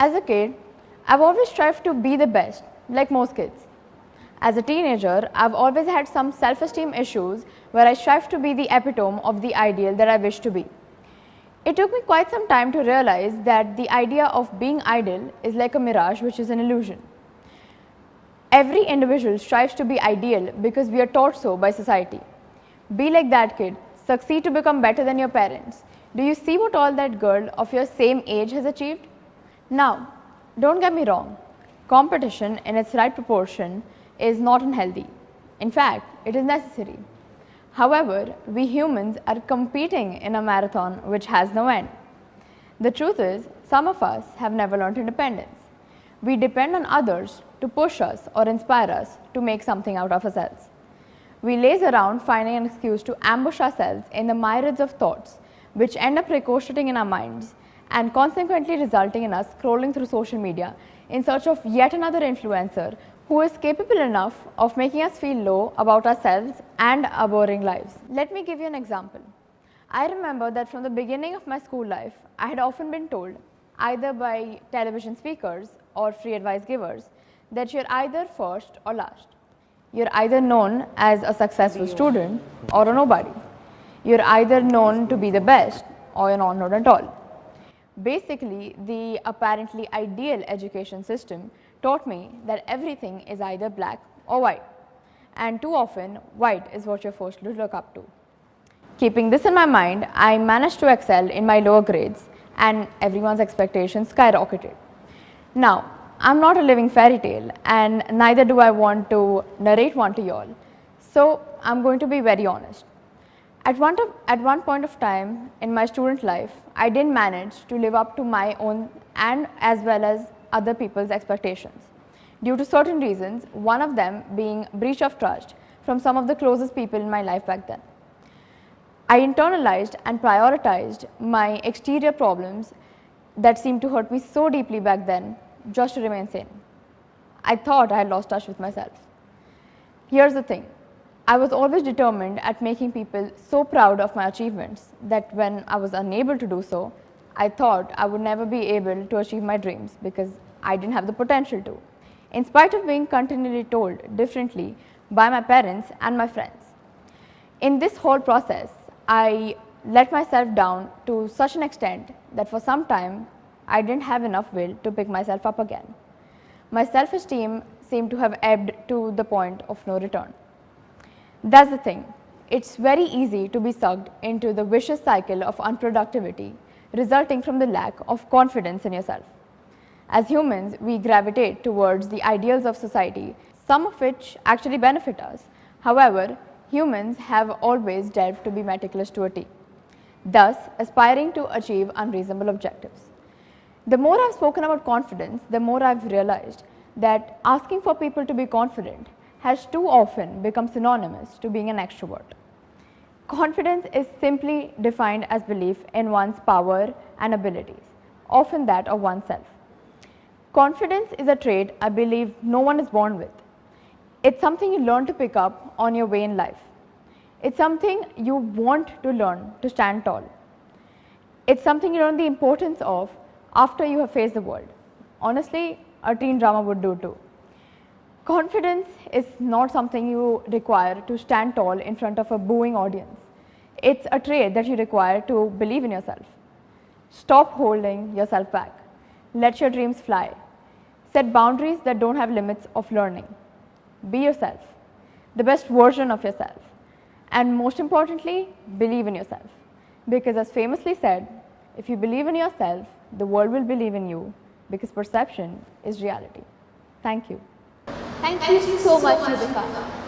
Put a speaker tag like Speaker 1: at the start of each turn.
Speaker 1: As a kid, I've always strived to be the best, like most kids. As a teenager, I've always had some self-esteem issues where I strive to be the epitome of the ideal that I wish to be. It took me quite some time to realize that the idea of being ideal is like a mirage, which is an illusion. Every individual strives to be ideal because we are taught so by society. Be like that kid, succeed to become better than your parents. Do you see what all that girl of your same age has achieved? Now, don't get me wrong, competition in its right proportion is not unhealthy. In fact, it is necessary. However, we humans are competing in a marathon which has no end. The truth is, some of us have never learned independence. We depend on others to push us or inspire us to make something out of ourselves. We laze around finding an excuse to ambush ourselves in the myriads of thoughts which end up ricocheting in our minds and consequently resulting in us scrolling through social media in search of yet another influencer who is capable enough of making us feel low about ourselves and our boring lives. Let me give you an example. I remember that from the beginning of my school life, I had often been told, either by television speakers or free advice givers, that you're either first or last. You're either known as a successful student or a nobody. You're either known to be the best or you're not known at all. Basically, the apparently ideal education system taught me that everything is either black or white, and too often white is what you're forced to look up to. Keeping this in my mind, I managed to excel in my lower grades and everyone's expectations skyrocketed. Now, I'm not a living fairy tale and neither do I want to narrate one to y'all, so I'm going to be very honest. At one point of time in my student life, I didn't manage to live up to my own and as well as other people's expectations due to certain reasons, one of them being breach of trust from some of the closest people in my life back then. I internalized and prioritized my exterior problems that seemed to hurt me so deeply back then just to remain sane. I thought I had lost touch with myself. Here's the thing. I was always determined at making people so proud of my achievements that when I was unable to do so, I thought I would never be able to achieve my dreams because I didn't have the potential to, in spite of being continually told differently by my parents and my friends. In this whole process, I let myself down to such an extent that for some time, I didn't have enough will to pick myself up again. My self-esteem seemed to have ebbed to the point of no return. That's the thing. It's very easy to be sucked into the vicious cycle of unproductivity resulting from the lack of confidence in yourself. As humans, we gravitate towards the ideals of society, some of which actually benefit us. However, humans have always delved to be meticulous to a T, thus aspiring to achieve unreasonable objectives. The more I've spoken about confidence, the more I've realized that asking for people to be confident has too often become synonymous to being an extrovert. Confidence is simply defined as belief in one's power and abilities, often that of oneself. Confidence is a trait I believe no one is born with. It's something you learn to pick up on your way in life. It's something you want to learn to stand tall. It's something you learn the importance of after you have faced the world. Honestly, a teen drama would do too. Confidence is not something you require to stand tall in front of a booing audience. It's a trait that you require to believe in yourself. Stop holding yourself back. Let your dreams fly. Set boundaries that don't have limits of learning. Be yourself, the best version of yourself. And most importantly, believe in yourself. Because as famously said, if you believe in yourself, the world will believe in you because perception is reality. Thank you.
Speaker 2: Thank you so much, Yudhika.